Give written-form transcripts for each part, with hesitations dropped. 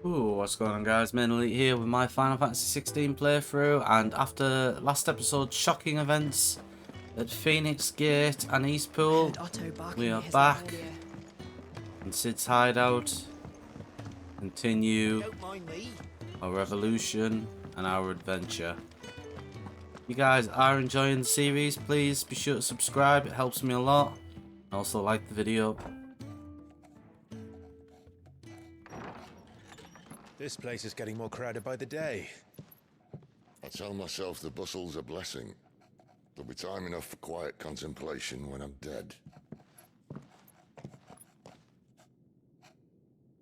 Ooh, what's going on, guys? Main Elite here with my Final Fantasy 16 playthrough, and after last episode's shocking events at Phoenix Gate and Eastpool, we are back in Cid's hideout. Continue our revolution and our adventure. If you guys are enjoying the series, please be sure to subscribe, it helps me a lot. Also like the video. This place is getting more crowded by the day. I tell myself the bustle's a blessing. There'll be time enough for quiet contemplation when I'm dead.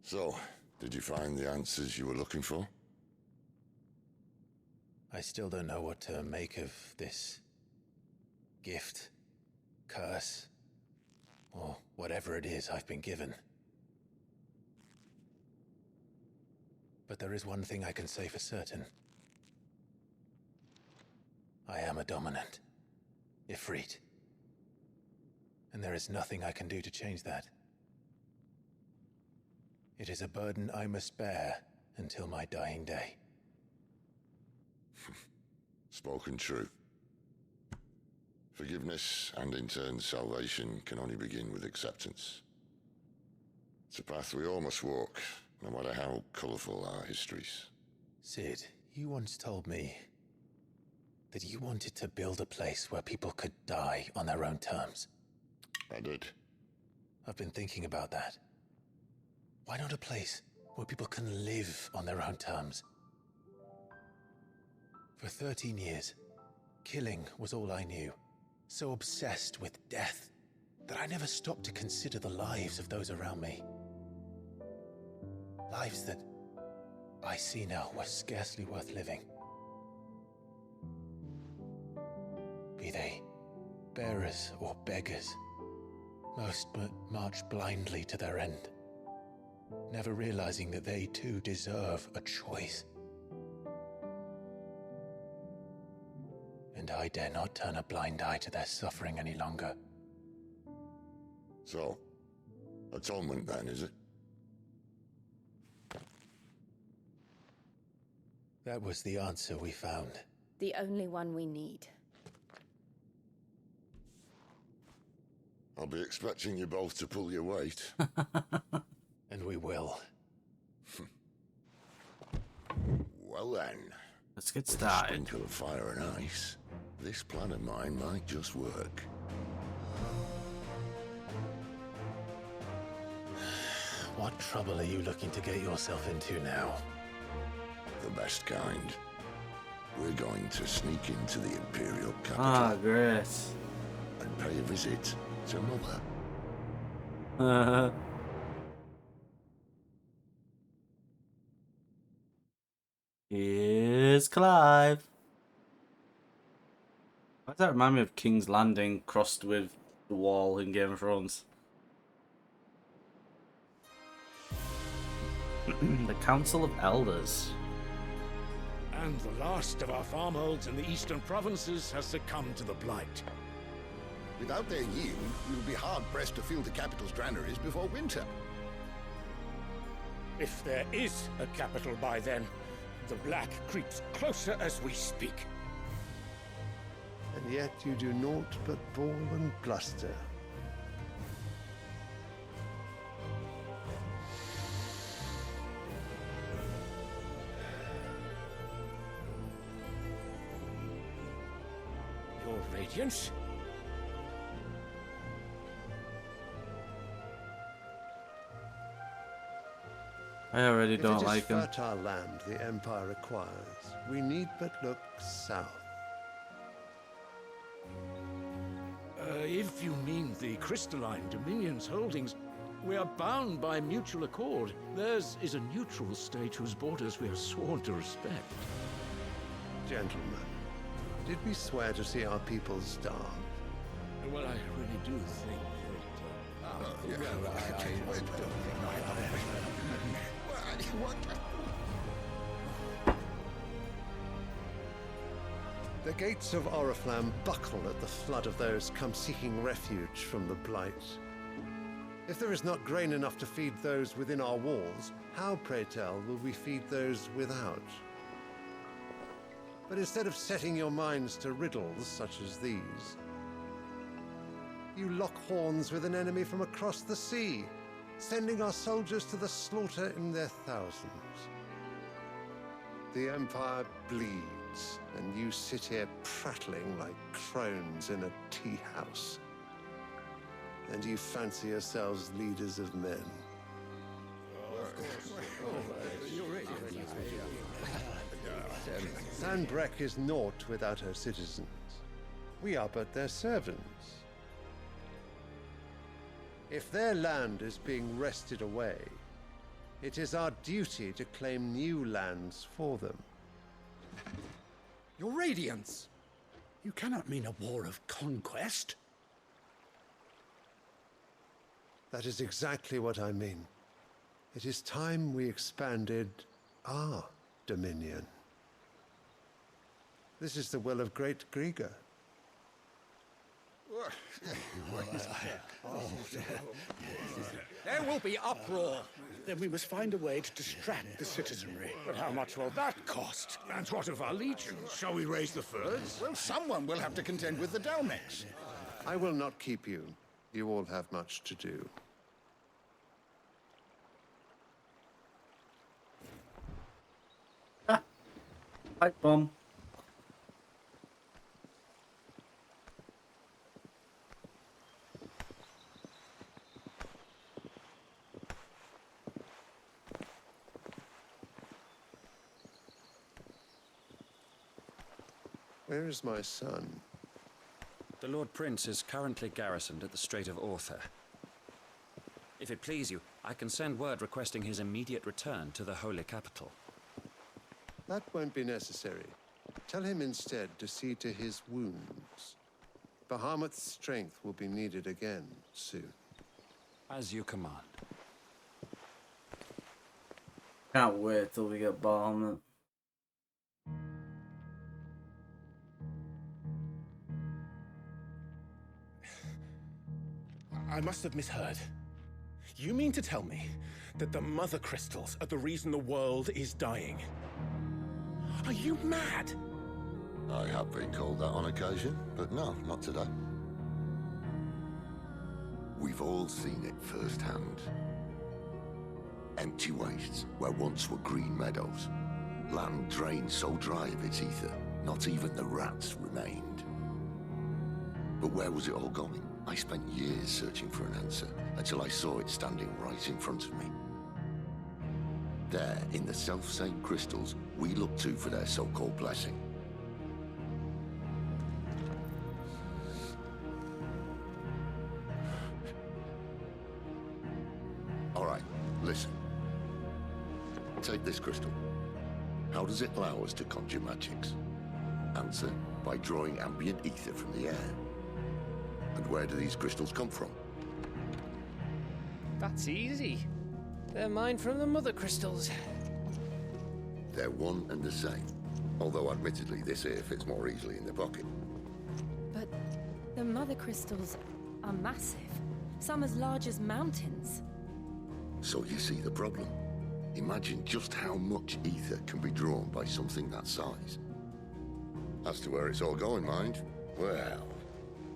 So, did you find the answers you were looking for? I still don't know what to make of this gift, curse, or whatever it is I've been given. But there is one thing I can say for certain. I am a dominant, Ifrit. And there is nothing I can do to change that. It is a burden I must bear until my dying day. Spoken true. Forgiveness and in turn salvation can only begin with acceptance. It's a path we all must walk, no matter how colourful our histories. Cid, you once told me that you wanted to build a place where people could die on their own terms. I did. I've been thinking about that. Why not a place where people can live on their own terms? For 13 years, killing was all I knew. So obsessed with death that I never stopped to consider the lives of those around me. Lives that I see now were scarcely worth living. Be they bearers or beggars, most march blindly to their end, never realizing that they too deserve a choice. And I dare not turn a blind eye to their suffering any longer. So, atonement then, is it? That was the answer we found. The only one we need. I'll be expecting you both to pull your weight. And we will. Well then. Let's get With a started. sprinkle of fire and ice, this plan of mine might just work. What trouble are you looking to get yourself into now? The best kind. We're going to sneak into the Imperial capital Ah, great. and pay a visit to Mother. Here's Clive. Why does that remind me of King's Landing crossed with the wall in Game of Thrones? The Council of Elders. And the last of our farmholds in the eastern provinces has succumbed to the blight. Without their yield, we will be hard-pressed to fill the capital's granaries before winter. If there is a capital by then, the black creeps closer as we speak. And yet you do naught but bawl and bluster. Your Radiance? I already If don't it is like him. fertile land the Empire requires, we need but look south. If you mean the crystalline Dominion's holdings, we are bound by mutual accord. Theirs is a neutral state whose borders we are sworn to respect. Gentlemen, did we swear to see our people starve? Well, I really do think The gates of Oriflamme buckle at the flood of those come seeking refuge from the Blight. If there is not grain enough to feed those within our walls, how, pray tell, will we feed those without? But instead of setting your minds to riddles such as these, you lock horns with an enemy from across the sea, sending our soldiers to the slaughter in their thousands. The Empire bleeds, and you sit here prattling like crones in a tea house. And you fancy yourselves leaders of men. Sanbreque is naught without her citizens. We are but their servants. If their land is being wrested away, it is our duty to claim new lands for them. Your Radiance! You cannot mean a war of conquest. That is exactly what I mean. It is time we expanded our dominion. This is the will of great Grieger. There will be uproar. Then we must find a way to distract the citizenry. But how much will that cost? And what of our legions? Shall we raise the furs? Well, someone will have to contend with the Dalmex. I will not keep you. You all have much to do. Pipe bomb. Where is my son? The Lord Prince is currently garrisoned at the Strait of Arthur. If it please you, I can send word requesting his immediate return to the Holy Capital. That won't be necessary. Tell him instead to see to his wounds. Bahamut's strength will be needed again soon. As you command. Can't wait till we get Bahamut. I must have misheard. You mean to tell me that the mother crystals are the reason the world is dying? Are you mad? I have been called that on occasion, but no, not today. We've all seen it firsthand. Empty wastes where once were green meadows. Land drained so dry of its ether, not even the rats remained. But where was it all going? I spent years searching for an answer, until I saw it standing right in front of me. There, in the self-same crystals, we look to for their so-called blessing. All right, listen. Take this crystal. How does it allow us to conjure magics? Answer, by drawing ambient ether from the air. And where do these crystals come from? That's easy. They're mined from the mother crystals. They're one and the same. Although admittedly this here fits more easily in the pocket. But the mother crystals are massive. Some as large as mountains. So you see the problem. Imagine just how much ether can be drawn by something that size. As to where it's all going, mind, well,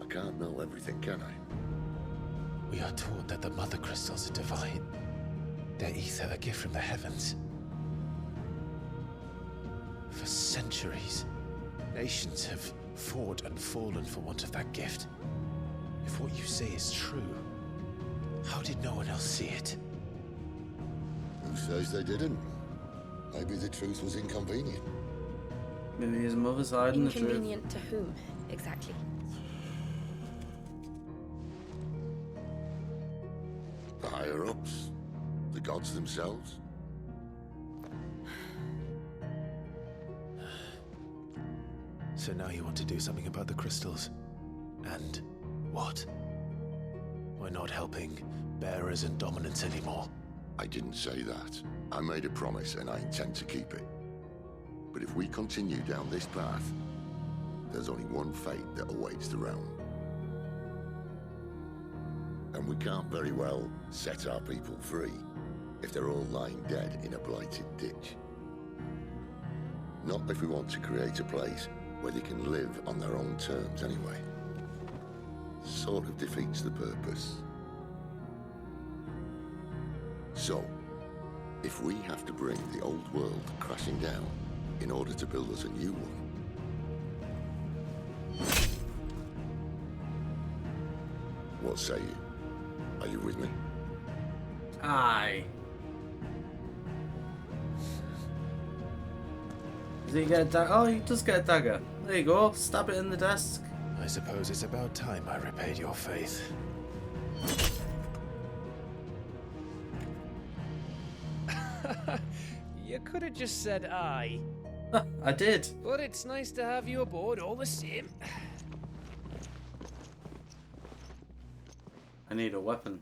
I can't know everything, can I? We are taught that the mother crystals are divine. Their ether a gift from the heavens. For centuries, nations have fought and fallen for want of that gift. If what you say is true, how did no one else see it? Who says they didn't? Maybe the truth was inconvenient. Maybe his mother's hiding the truth. Inconvenient to whom, exactly? The higher-ups? The gods themselves? So now you want to do something about the crystals? And what? We're not helping bearers and dominants anymore. I didn't say that. I made a promise and I intend to keep it. But if we continue down this path, there's only one fate that awaits the realm. And we can't very well set our people free if they're all lying dead in a blighted ditch. Not if we want to create a place where they can live on their own terms anyway. Sort of defeats the purpose. So, if we have to bring the old world crashing down in order to build us a new one, what say you? Are you with me? Aye. Does he get a dagger? Oh, he does get a dagger. There you go. Stab it in the desk. I suppose it's about time I repaid your faith. You could have just said aye. I did. But it's nice to have you aboard all the same. I need a weapon.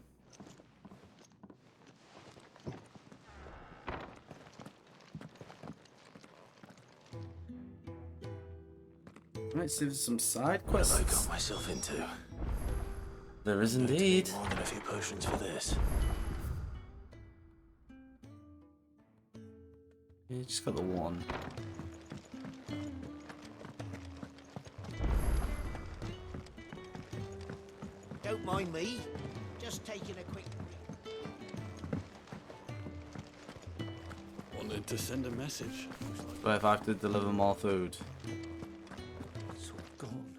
Might see there's some side quests. What have I got myself into? There is indeed. More than a few potions for this. You just got the one. Don't mind me. Just taking a quick... Wanted to send a message. But if I have to deliver more food. It's all gone.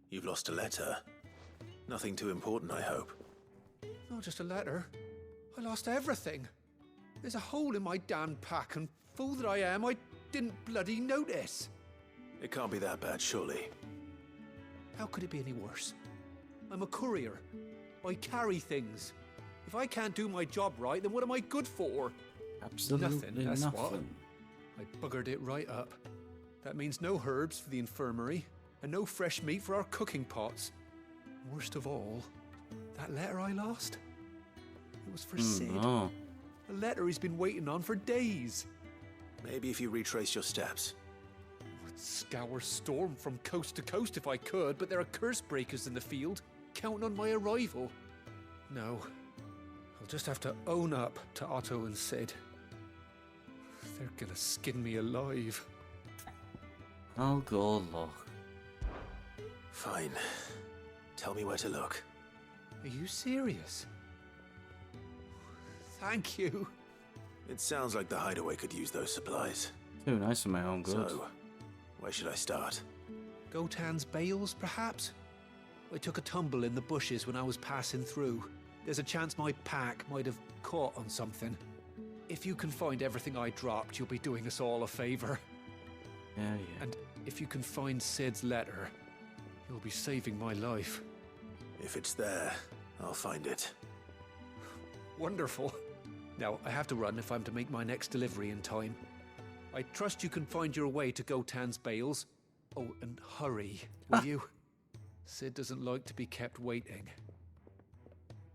You've lost a letter. Nothing too important, I hope. Not just a letter. I lost everything. There's a hole in my damn pack, and fool that I am, I didn't bloody notice. It can't be that bad, surely. How could it be any worse? I'm a courier. I carry things. If I can't do my job right, then what am I good for? Absolutely Nothing, that's nothing. what. I buggered it right up. That means no herbs for the infirmary, and no fresh meat for our cooking pots. Worst of all, that letter I lost? It was for Cid. No. A letter he's been waiting on for days. Maybe if you retrace your steps. I'd scour Storm from coast to coast if I could, but there are curse breakers in the field, counting on my arrival. No, I'll just have to own up to Otto and Cid. They're gonna skin me alive. I'll go look. Fine. Tell me where to look. Are you serious? Thank you. It sounds like the hideaway could use those supplies. Too nice for my own good. So, where should I start? Gotan's bales, perhaps? I took a tumble in the bushes when I was passing through. There's a chance my pack might have caught on something. If you can find everything I dropped, you'll be doing us all a favor. Yeah, yeah. And if you can find Cid's letter, you'll be saving my life. If it's there, I'll find it. Wonderful. Now, I have to run if I'm to make my next delivery in time. I trust you can find your way to Gotan's bales. Oh, and hurry, will you? Cid doesn't like to be kept waiting.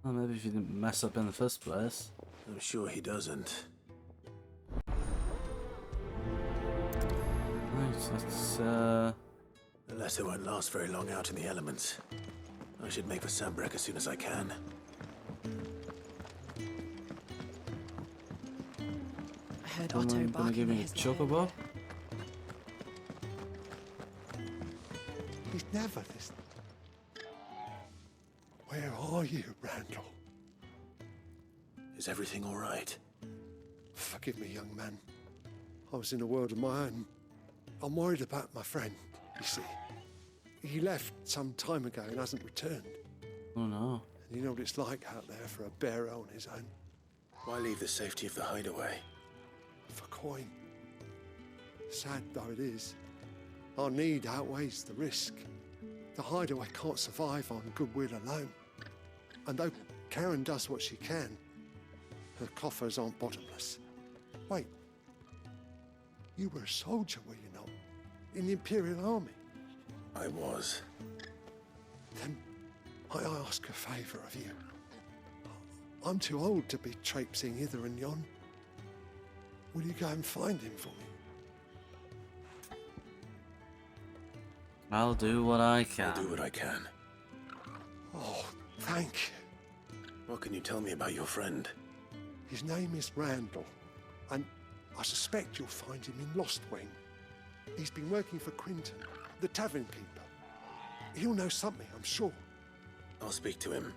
Well, maybe if you didn't mess up in the first place. I'm sure he doesn't. Right, that's The letter won't last very long out in the elements. I should make for Sambrek as soon as I can. I heard someone Otto gonna barking give at me a his chocobo. He's never this. Where are you, Randall? Is everything all right? Forgive me, young man. I was in a world of my own. I'm worried about my friend, you see. He left some time ago and hasn't returned. Oh no. And you know what it's like out there for a bearer on his own. Why leave the safety of the hideaway? For coin. Sad though it is, our need outweighs the risk. The hideaway can't survive on goodwill alone. And though Karen does what she can, her coffers aren't bottomless. Wait, you were a soldier, were you not? In the Imperial Army? I was. Then I ask a favour of you. I'm too old to be traipsing hither and yon. Will you go and find him for me? I'll do what I can. I'll do what I can. Oh, Thank you. What can you tell me about your friend? His name is Randall, and I suspect you'll find him in Lost Wing. He's been working for Quinton, the tavern keeper. He'll know something, I'm sure. I'll speak to him.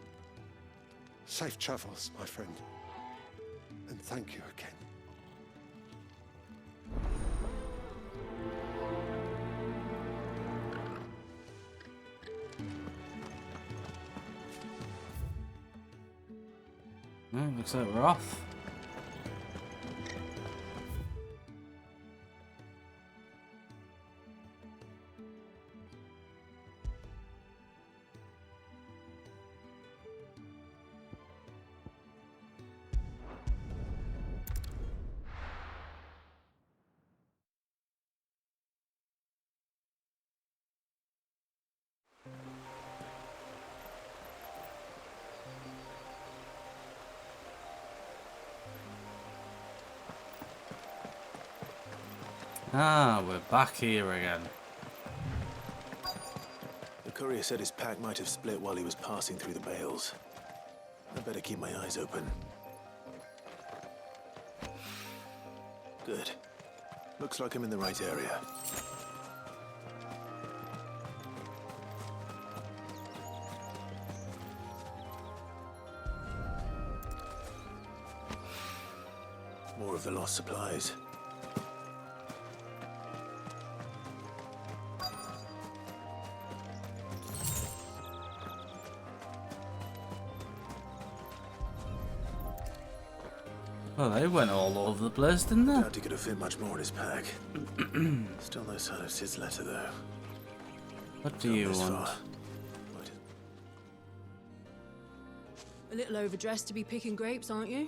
Safe travels, my friend. And thank you again. Looks like we're off. Ah, we're back here again. The courier said his pack might have split while he was passing through the bales. I better keep my eyes open. Good. Looks like I'm in the right area. More of the lost supplies. Well, they went all over the place, didn't they? Doubt he could have fit much more in his pack. Still no sign of Cid's letter, though. What do you want? A little overdressed to be picking grapes, aren't you?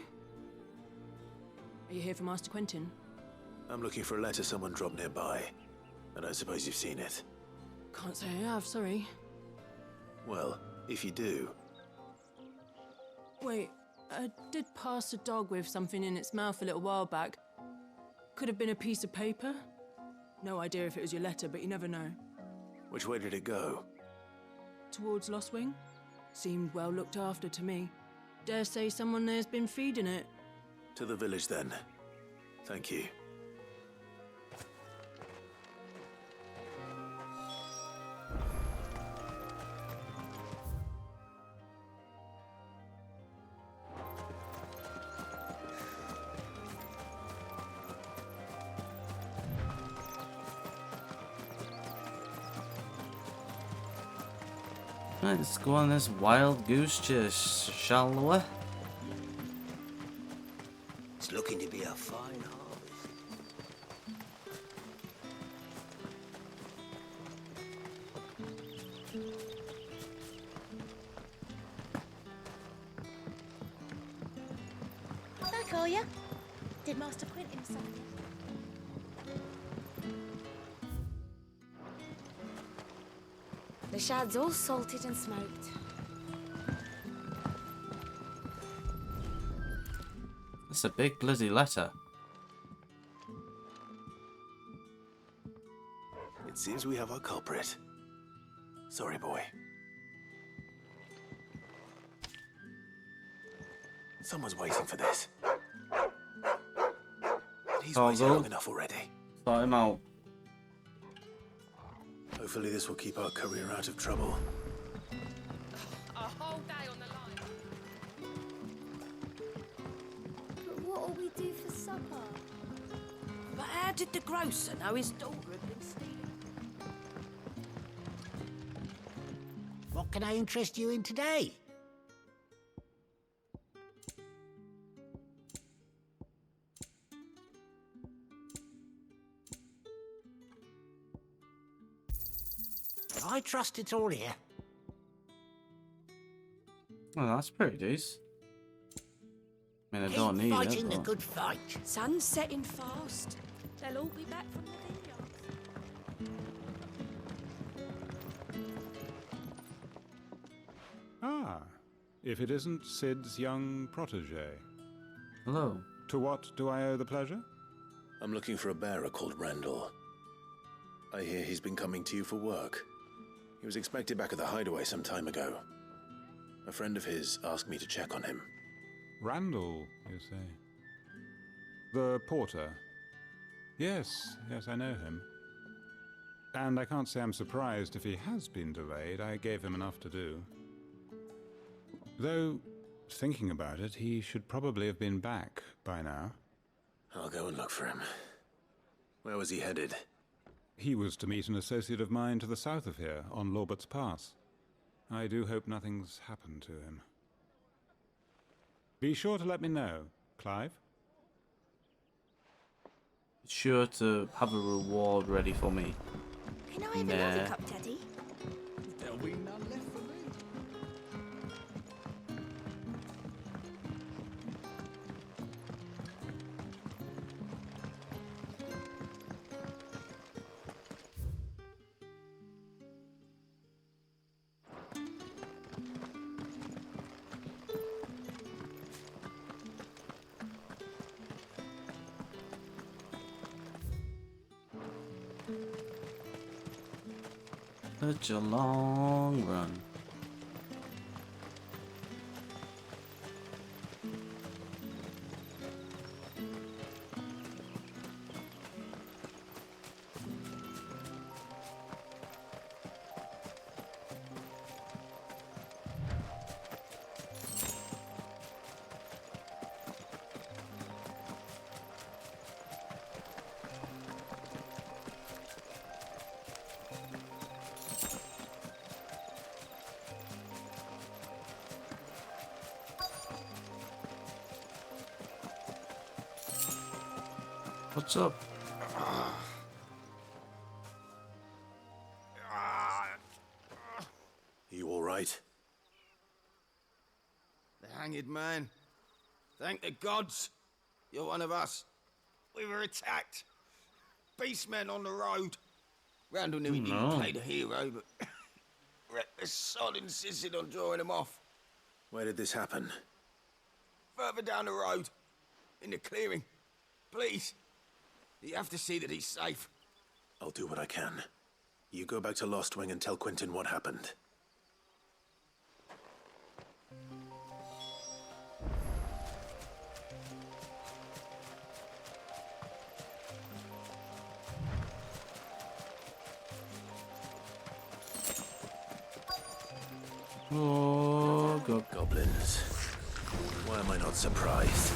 Are you here for Master Quentin? I'm looking for a letter someone dropped nearby. I don't suppose you've seen it. Can't say I have, sorry. Well, if you do... Wait, I did pass a dog with something in its mouth a little while back. Could have been a piece of paper. No idea if it was your letter, but you never know. Which way did it go? Towards Lost Wing? Seemed well looked after to me. Dare say someone there's been feeding it. To the village, then. Thank you. Let's go on this wild goose chase, shall we? It's looking to be a fine harvest. Back, are you? Did Master Quentin something? The shad's all salted and smoked. That's a big bloody letter. It seems we have our culprit. Sorry, boy. Someone's waiting for this. He's waited long enough already. Start him out. Hopefully this will keep our career out of trouble. A whole day on the line. But what'll we do for supper? But how did the grocer know his daughter had been stealing? What can I interest you in today? I trust it's all here. Well, that's pretty decent. I mean, I don't need Fighting it, the but... good fight. Sun's setting fast. They'll all be back from the vineyard. Ah, if it isn't Cid's young protege. Hello. To what do I owe the pleasure? I'm looking for a bearer called Randall. I hear he's been coming to you for work. He was expected back at the hideaway some time ago. A friend of his asked me to check on him. Randall, you say? The porter? Yes, I know him. And I can't say I'm surprised if he has been delayed. I gave him enough to do. Though, thinking about it, he should probably have been back by now. I'll go and look for him. Where was he headed? He was to meet an associate of mine to the south of here, on Lorbert's Pass. I do hope nothing's happened to him. Be sure to let me know, Clive. Sure to have a reward ready for me. Can I have another cup, Teddy? There'll be none left for me. Such a long run. What's up? You all right? The hanged man. Thank the gods. You're one of us. We were attacked. Beastmen on the road. Randall knew he didn't play the hero, but reckless sod insisted on drawing him off. Where did this happen? Further down the road. In the clearing. Please. You have to see that he's safe. I'll do what I can. You go back to Lost Wing and tell Quentin what happened. Oh, God. Goblins. Why am I not surprised?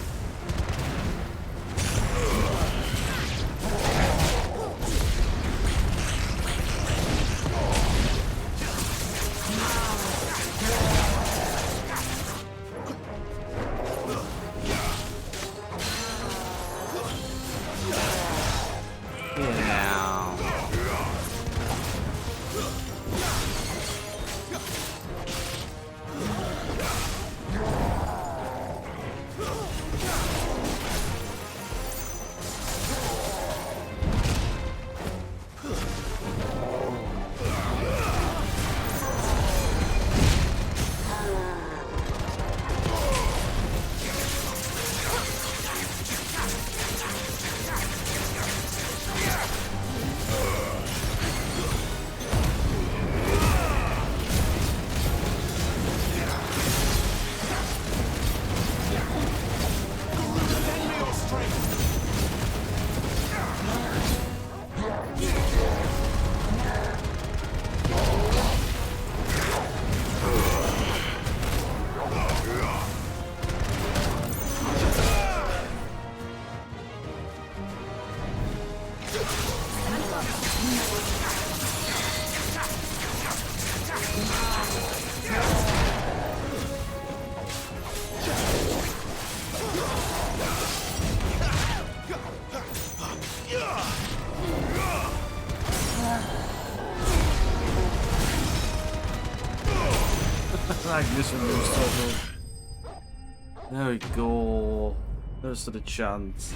There we go. There stood a chance.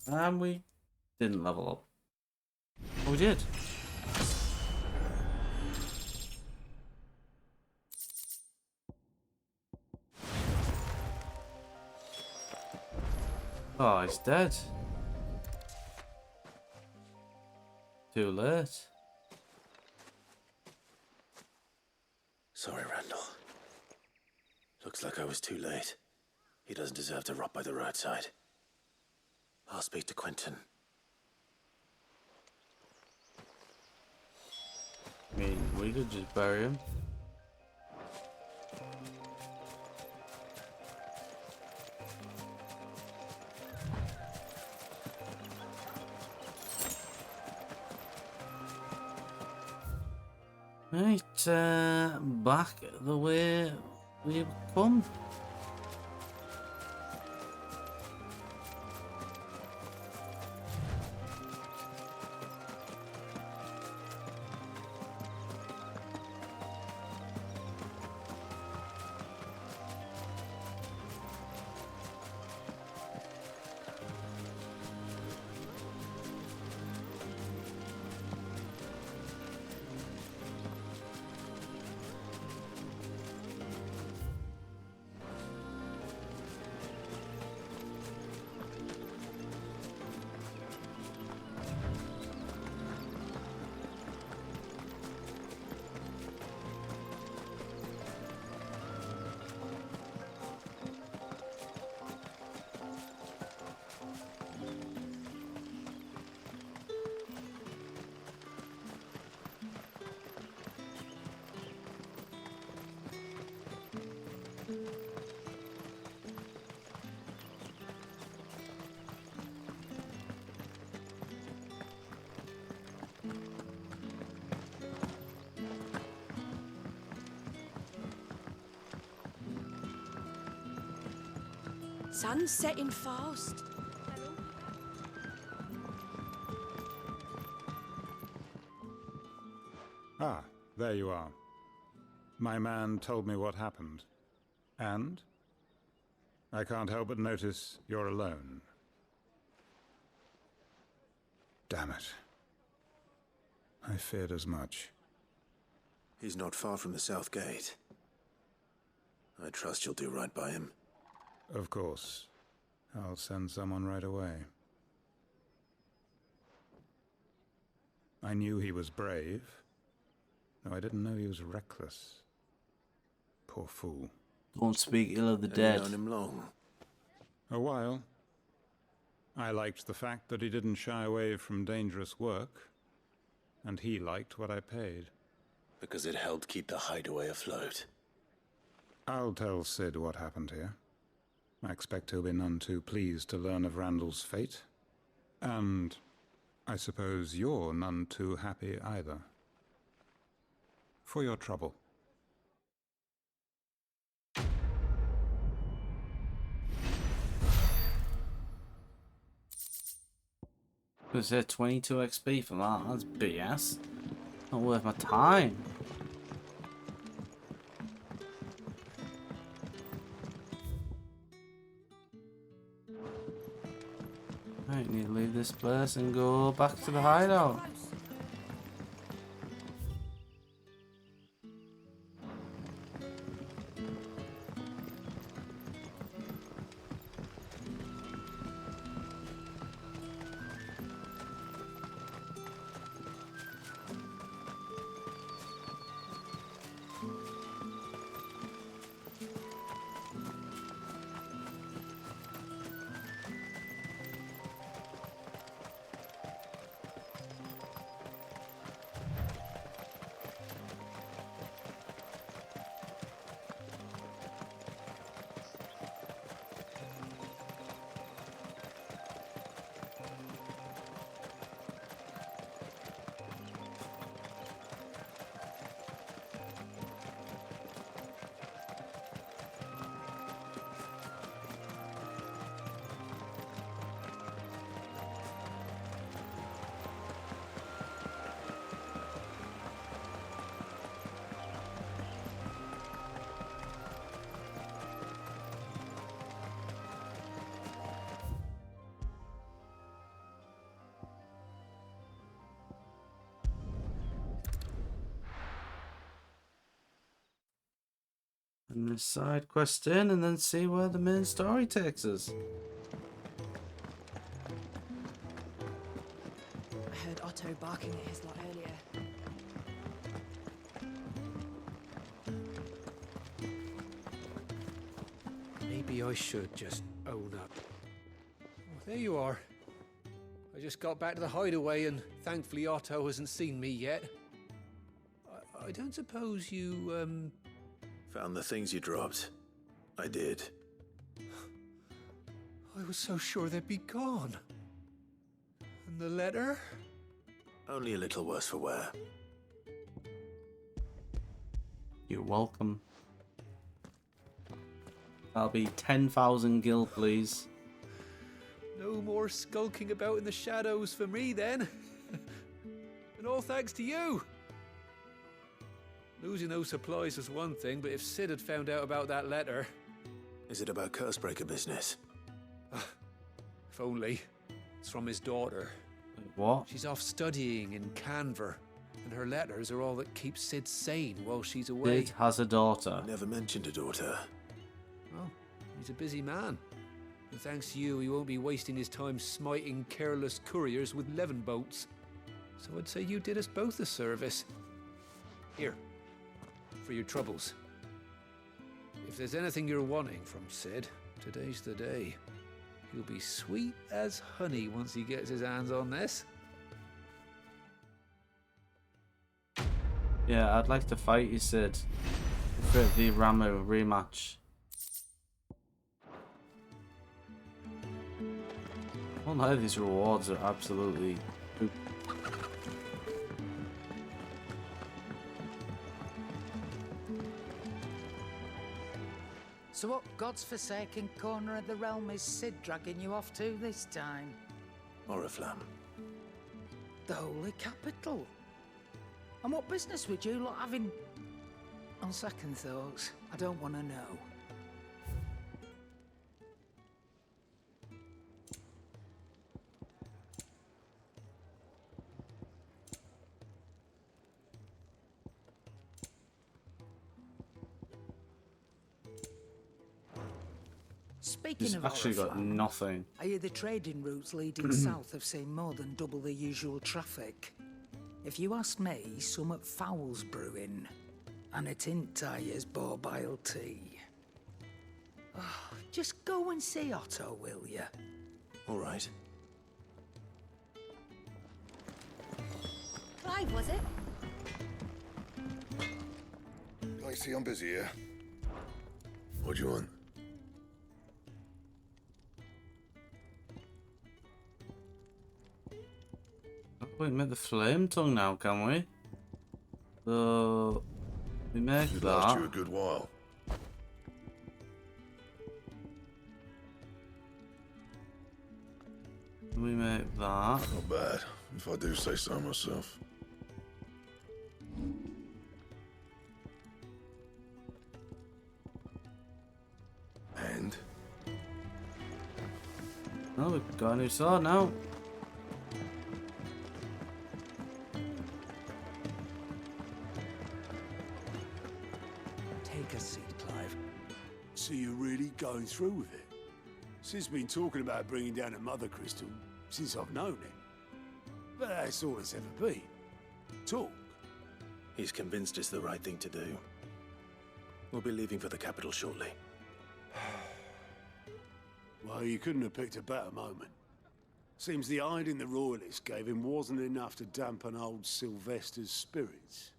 And we didn't level up. Oh, we did. Oh, he's dead. Too late. Sorry, Randall. Looks like I was too late. He doesn't deserve to rot by the roadside. I'll speak to Quentin. I mean, we could just bury him. Right, back the way we've come. Sun's setting fast. Ah, there you are. My man told me what happened. And? I can't help but notice you're alone. Damn it. I feared as much. He's not far from the South Gate. I trust you'll do right by him. Of course. I'll send someone right away. I knew he was brave, though I didn't know he was reckless. Poor fool. Don't speak ill of the Have you dead. known him long? A while. I liked the fact that he didn't shy away from dangerous work, and he liked what I paid. Because it helped keep the hideaway afloat. I'll tell Cid what happened here. I expect he'll be none too pleased to learn of Randall's fate. And I suppose you're none too happy either. For your trouble. I said 22 XP for that. That's BS. Not worth my time. Right, need to leave this place and go back to the hideout. And this side quest in, and then see where the main story takes us. I heard Otto barking at his lot earlier. Maybe I should just own up. Oh, there you are. I just got back to the hideaway and thankfully Otto hasn't seen me yet. I don't suppose you, Found the things you dropped. I did. I was so sure they'd be gone. And the letter? Only a little worse for wear. You're welcome. That'll be 10,000 gil, please. No more skulking about in the shadows for me, then. And all thanks to you. Losing those supplies was one thing, but if Cid had found out about that letter... Is it about Cursebreaker business? If only. It's from his daughter. What? She's off studying in Canver, and her letters are all that keep Cid sane while she's away. Cid has a daughter. Never mentioned a daughter. Well, he's a busy man. And thanks to you, he won't be wasting his time smiting careless couriers with levin boats. So I'd say you did us both a service. Here, for your troubles. If there's anything you're wanting from Cid, today's the day. He'll be sweet as honey once he gets his hands on this. Yeah, I'd like to fight you, Cid. For the Ramu rematch. Well, none of these rewards are absolutely poop. So what God's forsaken corner of the realm is Cid dragging you off to this time? Oriflamme. The holy capital. And what business would you lot having? On second thoughts, I don't want to know. Speaking He's of actually got Oriflamme, nothing. I hear the trading routes leading south have seen more than double the usual traffic. If you ask me, summat foul's brewing, and it ain't Tyre's borbile tea. Oh, just go and see Otto, will you? All right. Clive, was it? I see I'm busy here. What do you want? We can make the flame tongue now, can we? So we make It that. last you a good while. We make that. Not bad, if I do say so myself. And? Oh, we've got a new sword now. Take a seat, Clive. So you're really going through with it? Cid's been talking about bringing down a mother crystal since I've known him. But that's all it's ever been. Talk. He's convinced it's the right thing to do. We'll be leaving for the capital shortly. Well, you couldn't have picked a better moment. Seems the hiding the royalists gave him wasn't enough to dampen old Sylvester's spirits.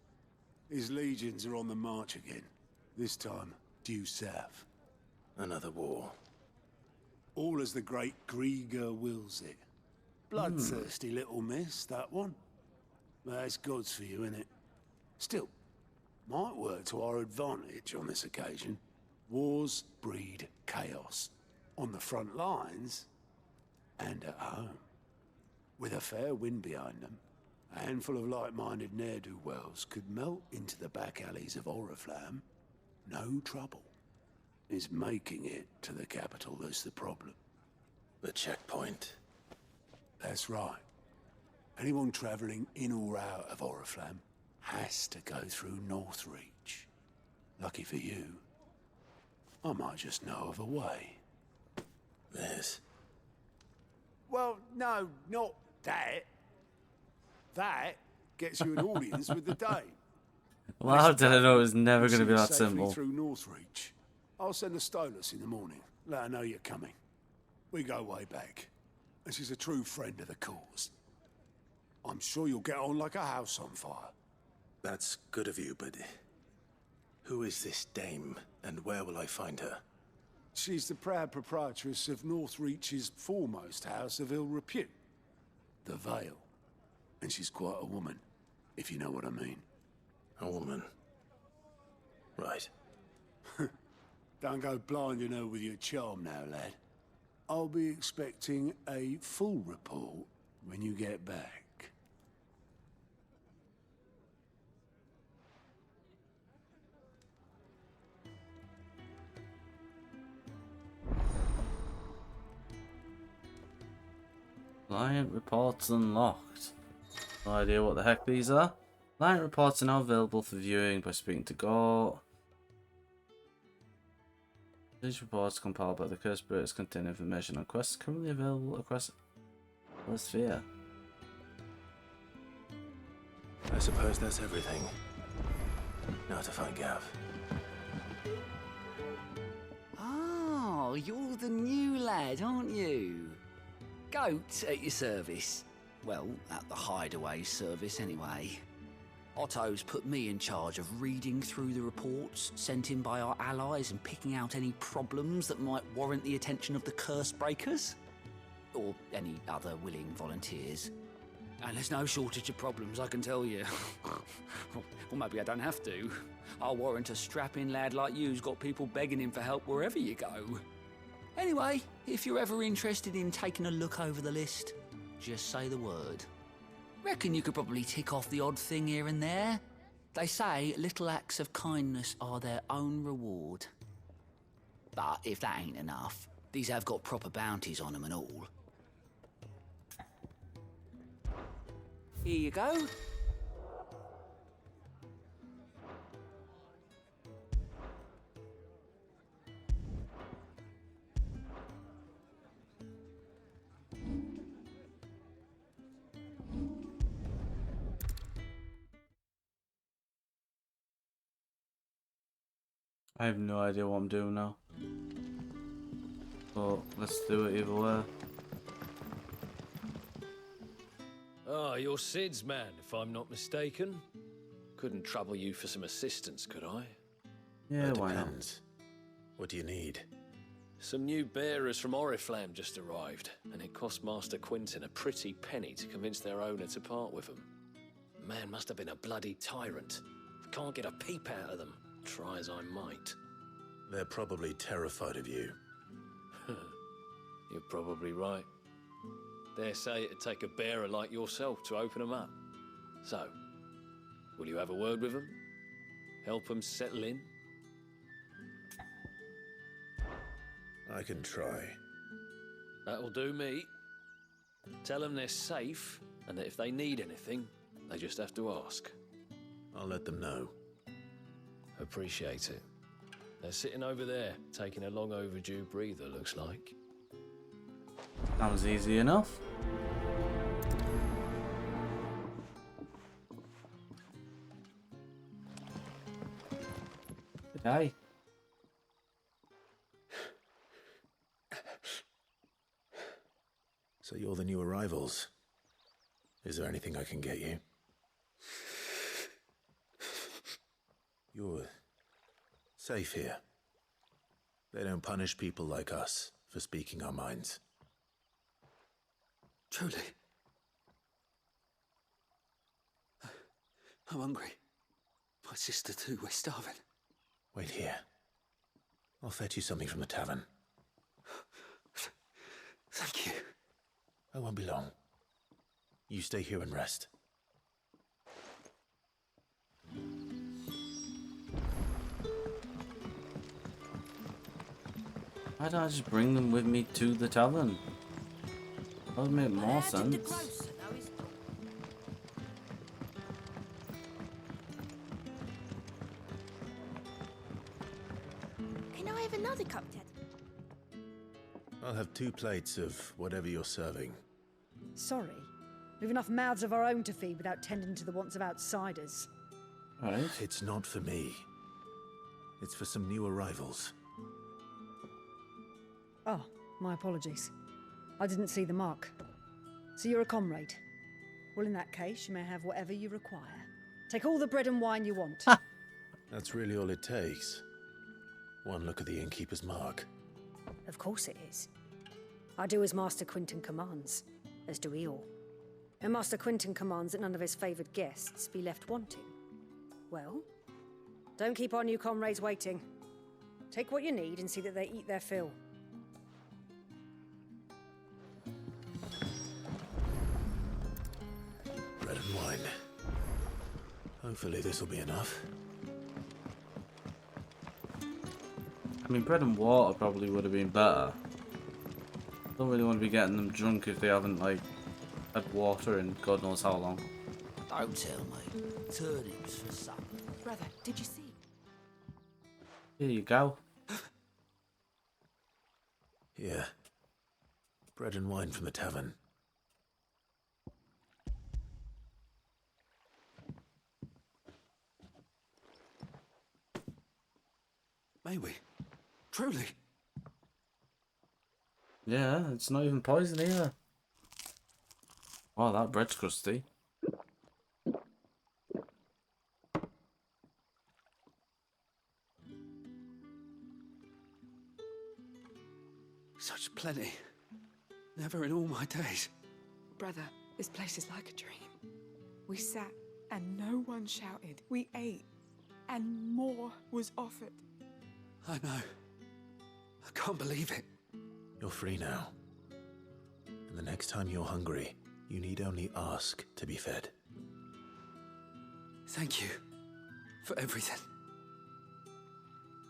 His legions are on the march again. This time, due south. Another war. All as the great Grieger wills it. Bloodthirsty little miss, that one. That's God's for you, innit? Still, might work to our advantage on this occasion. Wars breed chaos. On the front lines, and at home. With a fair wind behind them, a handful of like-minded ne'er-do-wells could melt into the back alleys of Oriflamme. No trouble. It's making it to the capital that's the problem. The checkpoint. That's right. Anyone travelling in or out of Oriflamme has to go through Northreach. Lucky for you, I might just know of a way. This? Well, no, not that. That gets you an audience with the Dane. Well, how did I know it was never going to be that Safely simple? through Northreach. I'll send a Stolas in the morning. Let her know you're coming. We go way back, and she's a true friend of the cause. I'm sure you'll get on like a house on fire. That's good of you, but who is this dame, and where will I find her? She's the proud proprietress of Northreach's foremost house of ill repute, the Vale. And she's quite a woman, if you know what I mean. A woman. Right. Don't go blinding her with your charm now, lad. I'll be expecting a full report when you get back. Client reports unlocked. No idea what the heck these are. Client reports are now available for viewing by speaking to Gore. These reports compiled by the Cursed Spirits contain information on quests currently available across the sphere. I suppose that's everything. Now to find Gav. Oh, you're the new lad, aren't you? Goat at your service. Well, at the hideaway service anyway. Otto's put me in charge of reading through the reports sent in by our allies and picking out any problems that might warrant the attention of the curse breakers. Or any other willing volunteers. And there's no shortage of problems, I can tell you. Or maybe I don't have to. I'll warrant a strapping lad like you's got people begging him for help wherever you go. Anyway, if you're ever interested in taking a look over the list, just say the word. Reckon you could probably tick off the odd thing here and there. They say little acts of kindness are their own reward. But if that ain't enough, these have got proper bounties on them and all. Here you go. I have no idea what I'm doing now. But let's do it either way. Ah, you're Cid's man, if I'm not mistaken. Couldn't trouble you for some assistance, could I? Yeah, That why not? depends. What do you need? Some new bearers from Oriflamme just arrived, and it cost Master Quinton a pretty penny to convince their owner to part with them. Man must have been a bloody tyrant. Can't get a peep out of them, try as I might. They're probably terrified of you. You're probably right. Dare say it'd take a bearer like yourself to open them up. So, will you have a word with them? Help them settle in? I can try. That'll do me. Tell them they're safe, and that if they need anything, they just have to ask. I'll let them know. Appreciate it. They're sitting over there, taking a long overdue breather, looks like. That was easy enough. Good day. So you're the new arrivals. Is there anything I can get you? You're safe here. They don't punish people like us for speaking our minds. Truly. I'm hungry. My sister too, we're starving. Wait here. I'll fetch you something from the tavern. Thank you. I won't be long. You stay here and rest. Why don't I just bring them with me to the tavern? That would make more sense. Can I have another cup, Ted? I'll have 2 plates of whatever you're serving. Sorry. We've enough mouths of our own to feed without tending to the wants of outsiders. Right. It's not for me. It's for some new arrivals. Oh, my apologies. I didn't see the mark. So you're a comrade. Well, in that case, you may have whatever you require. Take all the bread and wine you want. That's really all it takes. One look at the innkeeper's mark. Of course it is. I do as Master Quinton commands, as do we all. And Master Quinton commands that none of his favoured guests be left wanting. Well, don't keep our new comrades waiting. Take what you need and see that they eat their fill. Bread and wine. Hopefully this will be enough. I mean, bread and water probably would have been better. Don't really want to be getting them drunk if they haven't, like, had water in God knows how long. Don't tell me. Turnips for supper. Brother, did you see? Here you go. Yeah. Bread and wine from the tavern. May we? Truly? Yeah, it's not even poison either. Wow, that bread's crusty. Such plenty. Never in all my days. Brother, this place is like a dream. We sat and no one shouted. We ate and more was offered. I know. I can't believe it. You're free now. And the next time you're hungry, you need only ask to be fed. Thank you for everything.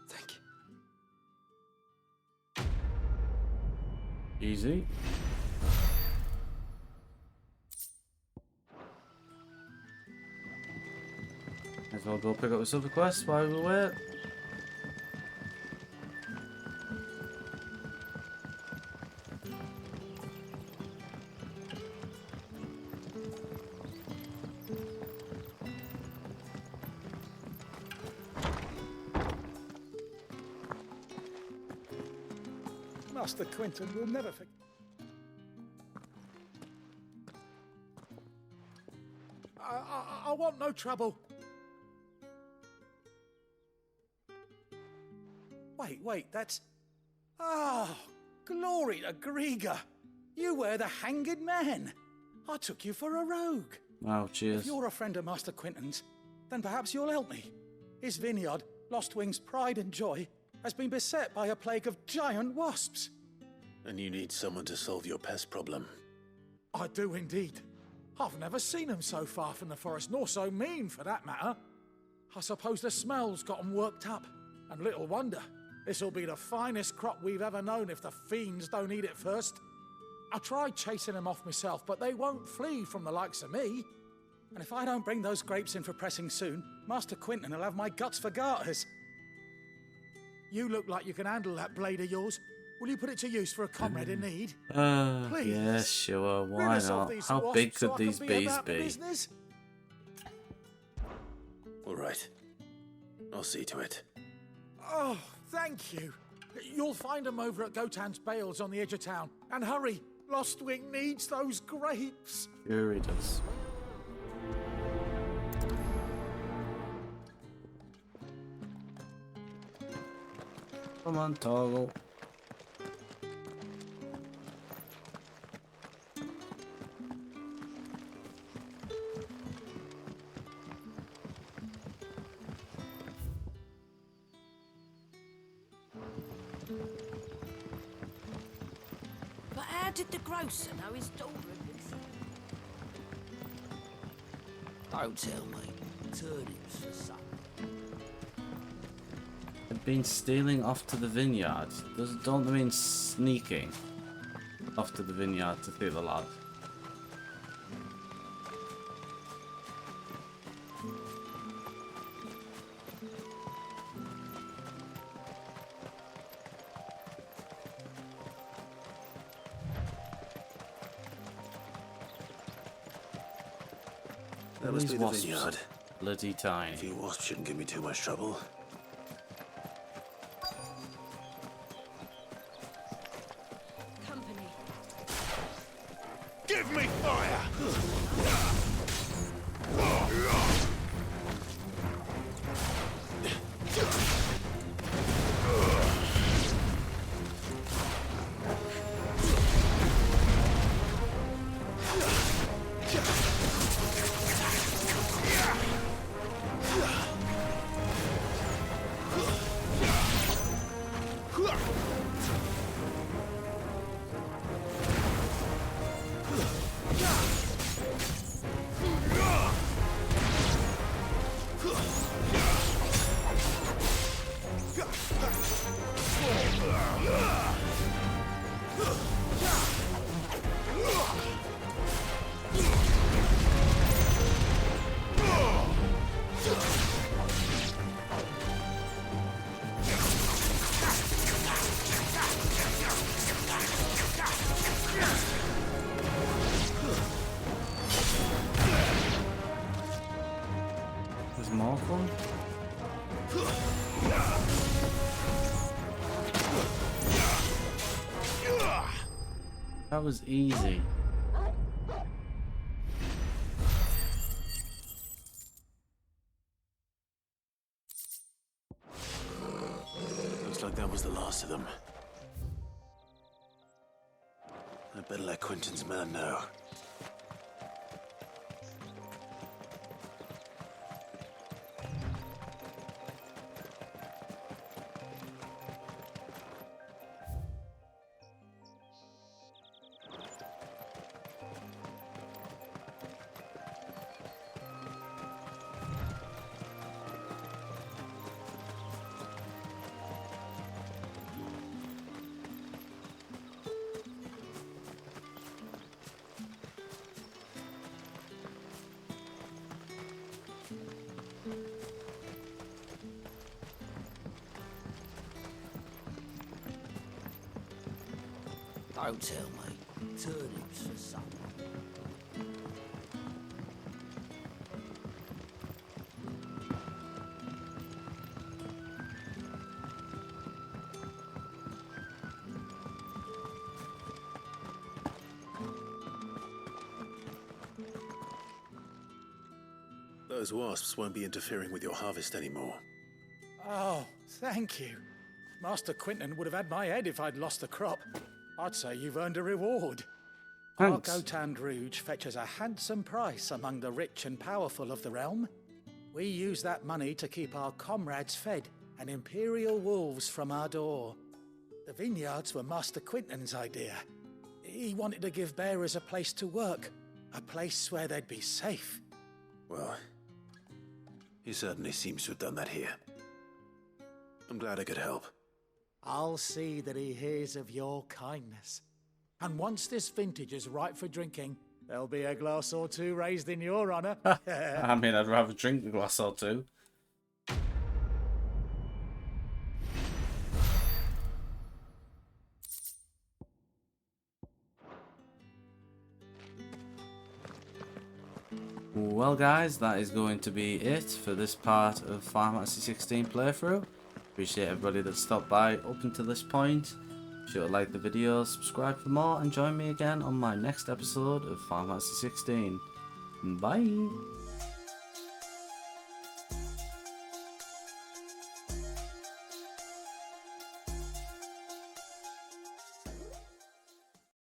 Thank you. Easy. Might as well go pick up this other quest while we wait. Master Quinton will never forget. I want no trouble. Wait, that's... Oh, glory to Grieger. You were the hanged man. I took you for a rogue. Wow, cheers. If you're a friend of Master Quinton's, then perhaps you'll help me. His vineyard, Lostwing's pride and joy, has been beset by a plague of giant wasps. And you need someone to solve your pest problem. I do indeed. I've never seen them so far from the forest, nor so mean for that matter. I suppose the smell's got them worked up. And little wonder. This'll be the finest crop we've ever known if the fiends don't eat it first. I tried chasing them off myself, but they won't flee from the likes of me. And if I don't bring those grapes in for pressing soon, Master Quinton will have my guts for garters. You look like you can handle that blade of yours. Will you put it to use for a comrade in need? Please. Yeah, sure, why not? How big could these bees be? All right. I'll see to it. Oh, thank you. You'll find them over at Gotan's Bales on the edge of town. And hurry, Lostwing needs those grapes. Sure he does. Come on, Toggle. But how did the grocer know his daughter had been sick? Don't tell me. Turnips for supper. I've been stealing off to the vineyard. Don't they mean sneaking off to the vineyard to steal the lad? That must be the wasps vineyard. Bloody tiny. A few wasps shouldn't give me too much trouble. It's more fun. That was easy. Looks like that was the last of them. I better let Quentin's man know. Don't tell me. Turnips for supper. Those wasps won't be interfering with your harvest anymore. Oh, thank you. Master Quentin would have had my head if I'd lost the crop. I'd say you've earned a reward. Thanks. Our Gotand Rouge fetches a handsome price among the rich and powerful of the realm. We use that money to keep our comrades fed and imperial wolves from our door. The vineyards were Master Quentin's idea. He wanted to give bearers a place to work, a place where they'd be safe. Well, he certainly seems to have done that here. I'm glad I could help. I'll see that he hears of your kindness. And once this vintage is ripe for drinking, there'll be a glass or two raised in your honour. I mean, I'd rather drink a glass or two. Well guys, that is going to be it for this part of Final Fantasy 16 playthrough. Appreciate everybody that stopped by up until this point. Be sure to like the video, subscribe for more, and join me again on my next episode of Final Fantasy 16. Bye!